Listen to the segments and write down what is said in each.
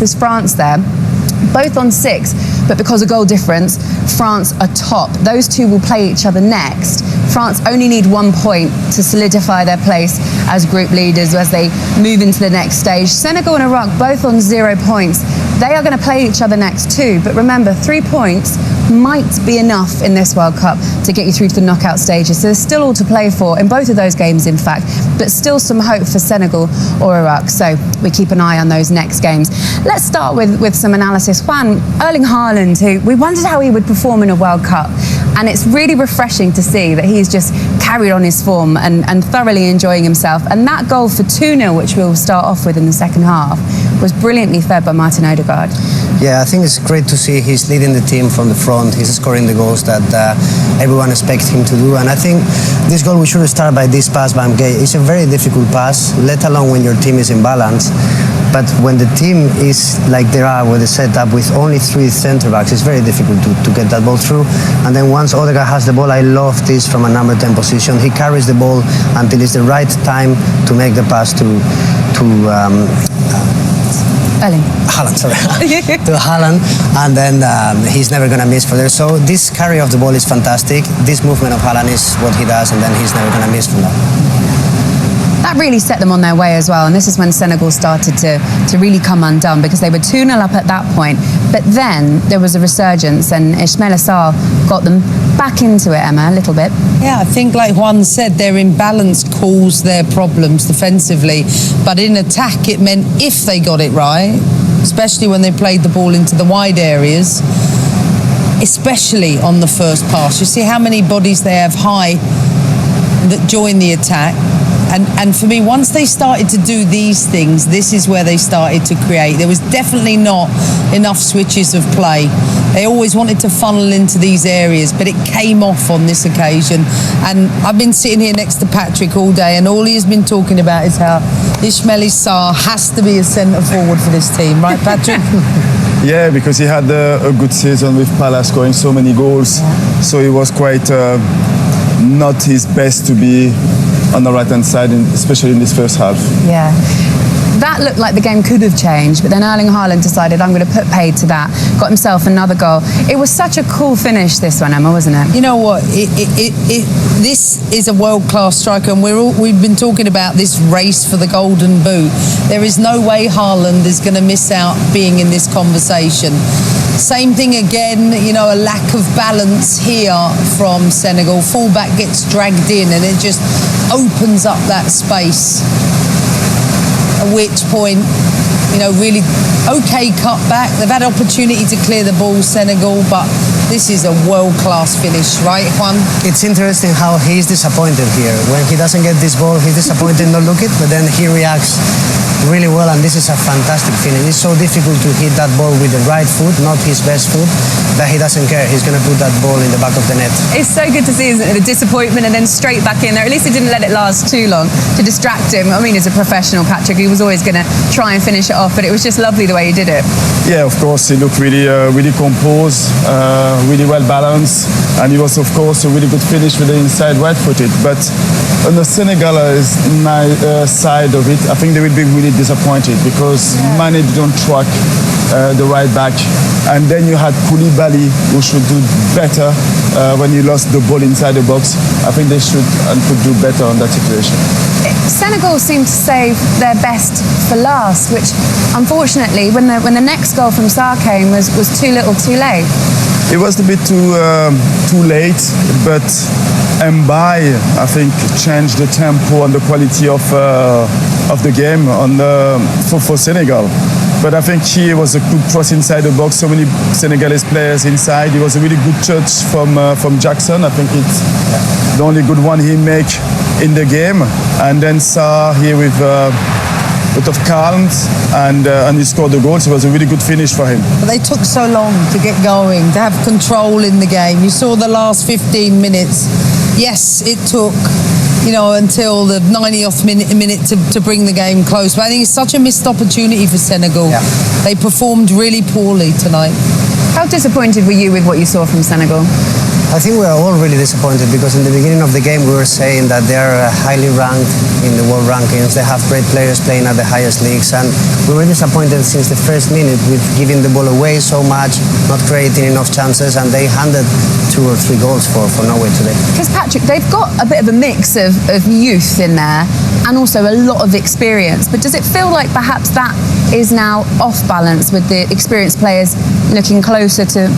was France there. Both on 6, but because of goal difference, France are top. Those two will play each other next. France only need 1 point to solidify their place as group leaders as they move into the next stage. Senegal and Iraq both on 0 points. They are going to play each other next too, but remember, 3 points might be enough in this World Cup to get you through to the knockout stages. So there's still all to play for in both of those games, in fact, but still some hope for Senegal or Iraq. So we keep an eye on those next games. Let's start with some analysis. Juan, Erling Haaland, who we wondered how he would perform in a World Cup. And it's really refreshing to see that he's just carried on his form and thoroughly enjoying himself. And that goal for 2-0, which we'll start off with in the second half, was brilliantly fed by Martin Odegaard. Yeah, I think it's great to see he's leading the team from the front. He's scoring the goals that everyone expects him to do. And I think this goal, we should start by this pass by Mgay. It's a very difficult pass, let alone when your team is in balance. But when the team is like they are with the setup with only 3 centre-backs, it's very difficult to get that ball through. And then once Odegaard has the ball, I love this from a number 10 position. He carries the ball until it's the right time to make the pass to Erling Haaland, sorry. to Haaland, and then he's never going to miss for there. So this carry of the ball is fantastic. This movement of Haaland is what he does, and then he's never going to miss from that. That really set them on their way as well, and this is when Senegal started to really come undone, because they were 2-0 up at that point, but then there was a resurgence and Ismaila Sarr got them back into it, Emma, a little bit. Yeah, I think like Juan said, their imbalance caused their problems defensively, but in attack it meant if they got it right, especially when they played the ball into the wide areas, especially on the first pass. You see how many bodies they have high that join the attack. And for me, once they started to do these things, this is where they started to create. There was definitely not enough switches of play. They always wanted to funnel into these areas, but it came off on this occasion. And I've been sitting here next to Patrick all day, and all he has been talking about is how Ismaila Sarr has to be a centre forward for this team, right, Patrick? Yeah, because he had a good season with Palace, scoring so many goals. Yeah. So he was quite not his best to be on the right-hand side, especially in this first half. Yeah. That looked like the game could have changed, but then Erling Haaland decided, I'm going to put paid to that. Got himself another goal. It was such a cool finish, this one, Emma, wasn't it? You know what? This is a world-class striker, and we've been talking about this race for the Golden Boot. There is no way Haaland is going to miss out being in this conversation. Same thing again, you know, a lack of balance here from Senegal. Fullback gets dragged in, and it just opens up that space. At which point, you know, really okay cut back. They've had opportunity to clear the ball, Senegal, but this is a world-class finish, right, Juan? It's interesting how he's disappointed here. When he doesn't get this ball, he's disappointed, not look it, but then he reacts really well, and this is a fantastic finish. It's so difficult to hit that ball with the right foot, not his best foot, that he doesn't care. He's going to put that ball in the back of the net. It's so good to see, isn't it, the disappointment and then straight back in there. At least he didn't let it last too long to distract him. I mean, as a professional, Patrick, he was always going to try and finish it off, but it was just lovely the way he did it. Yeah, of course, he looked really composed, really well balanced, and he was, of course, a really good finish with the inside right-footed. But on the Senegalese side of it, I think they will be really disappointed because Mane didn't track the right back, and then you had Koulibaly, who should do better when he lost the ball inside the box. I think they should and could do better on that situation. Senegal seemed to save their best for last, which unfortunately, when the next goal from Sarr came, was too little, too late. It was a bit too late, but Mbaye, I think, changed the tempo and the quality of the game for Senegal. But I think he was a good cross inside the box. So many Senegalese players inside. It was a really good touch from Jackson. I think it's the only good one he made in the game. And then Sarr here with a lot of calm, and he scored the goal. So it was a really good finish for him. But they took so long to get going, to have control in the game. You saw the last 15 minutes. Yes, it took, you know, until the 90th minute to bring the game close. But I think it's such a missed opportunity for Senegal. Yeah. They performed really poorly tonight. How disappointed were you with what you saw from Senegal? I think we are all really disappointed because in the beginning of the game we were saying that they are highly ranked in the world rankings. They have great players playing at the highest leagues, and we were disappointed since the first minute with giving the ball away so much, not creating enough chances, and they handed 2 or 3 goals for Norway today. Because Patrick, they've got a bit of a mix of youth in there and also a lot of experience. But does it feel like perhaps that is now off balance with the experienced players looking closer to?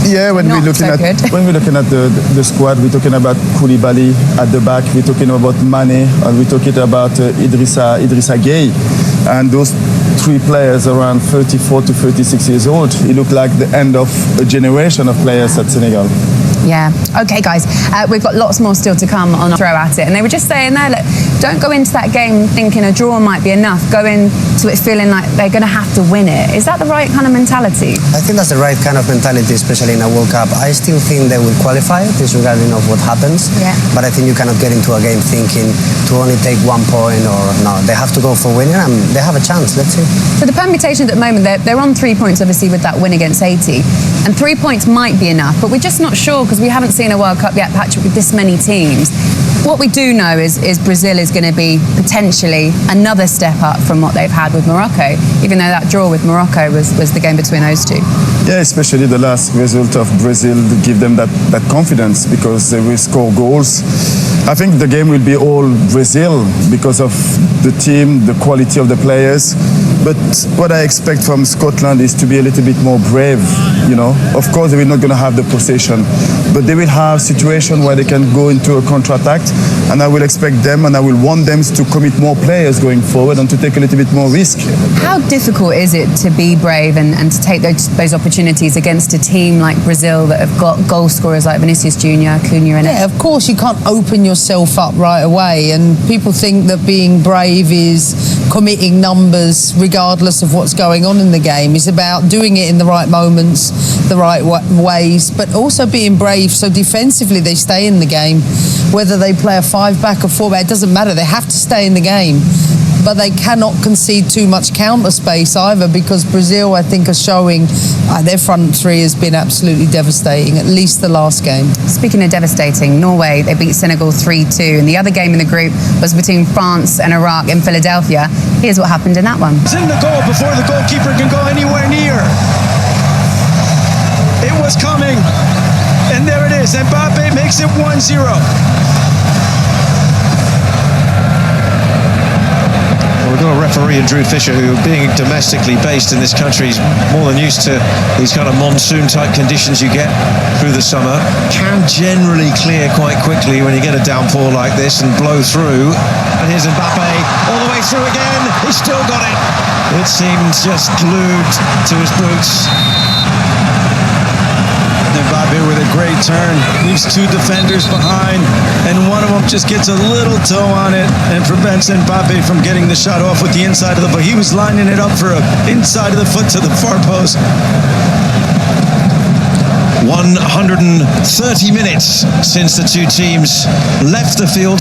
Yeah, when we're looking at the squad, we're talking about Koulibaly at the back, we're talking about Mane, and we're talking about Idrissa Gueye, and those 3 players around 34 to 36 years old. It looked like the end of a generation of players at Senegal. Yeah. Okay, guys, we've got lots more still to come on Throw At It. And they were just saying there, look, don't go into that game thinking a draw might be enough. Go into it feeling like they're going to have to win it. Is that the right kind of mentality? I think that's the right kind of mentality, especially in a World Cup. I still think they will qualify, disregarding of what happens. Yeah. But I think you cannot get into a game thinking to only take 1 point or no. They have to go for winning and they have a chance. Let's see. So the permutations at the moment, they're on 3 points, obviously, with that win against Haiti. And 3 points might be enough, but we're just not sure because we haven't seen a World Cup yet, Patrick, with this many teams. What we do know is Brazil is going to be potentially another step up from what they've had with Morocco, even though that draw with Morocco was the game between those two. Yeah, especially the last result of Brazil to give them that confidence because they will score goals. I think the game will be all Brazil because of the team, the quality of the players. But what I expect from Scotland is to be a little bit more brave, you know. Of course, they're not going to have the possession, but they will have situations where they can go into a counter-attack, and I will expect them and I will want them to commit more players going forward and to take a little bit more risk. How difficult is it to be brave and to take those opportunities against a team like Brazil that have got goal scorers like Vinicius Junior, Cunha, and Yeah, of course you can't open yourself up right away, and people think that being brave is committing numbers regardless of what's going on in the game. It's about doing it in the right moments, the right ways, but also being brave so defensively they stay in the game. Whether they play a 5-back or 4-back, it doesn't matter. They have to stay in the game. But they cannot concede too much counter space either because Brazil, I think, are showing their front three has been absolutely devastating, at least the last game. Speaking of devastating, Norway, they beat Senegal 3-2, and the other game in the group was between France and Iraq in Philadelphia. Here's what happened in that one. It's in the goal before the goalkeeper can go anywhere near. It was coming, and there it is. Mbappe makes it 1-0. We've got a referee in Drew Fisher who, being domestically based in this country, is more than used to these kind of monsoon-type conditions you get through the summer. Can generally clear quite quickly when you get a downpour like this and blow through. And here's Mbappe all the way through again. He's still got it. It seemed just glued to his boots. Mbappe with a great turn, leaves 2 defenders behind, and one of them just gets a little toe on it and prevents Mbappe from getting the shot off with the inside of the foot. He was lining it up for a inside of the foot to the far post. 130 minutes since the two teams left the field.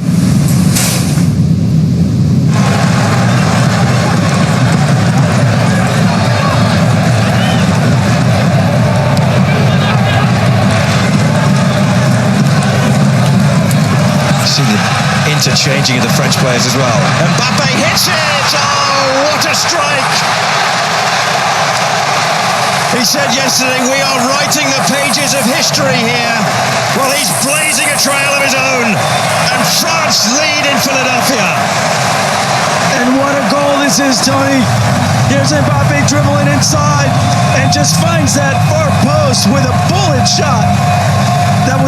Interchanging of the French players as well. Mbappe hits it! Oh, what a strike! He said yesterday, we are writing the pages of history here. Well, he's blazing a trail of his own. And France lead in Philadelphia. And what a goal this is, Tony. Here's Mbappe dribbling inside and just finds that far post with a bullet shot. That was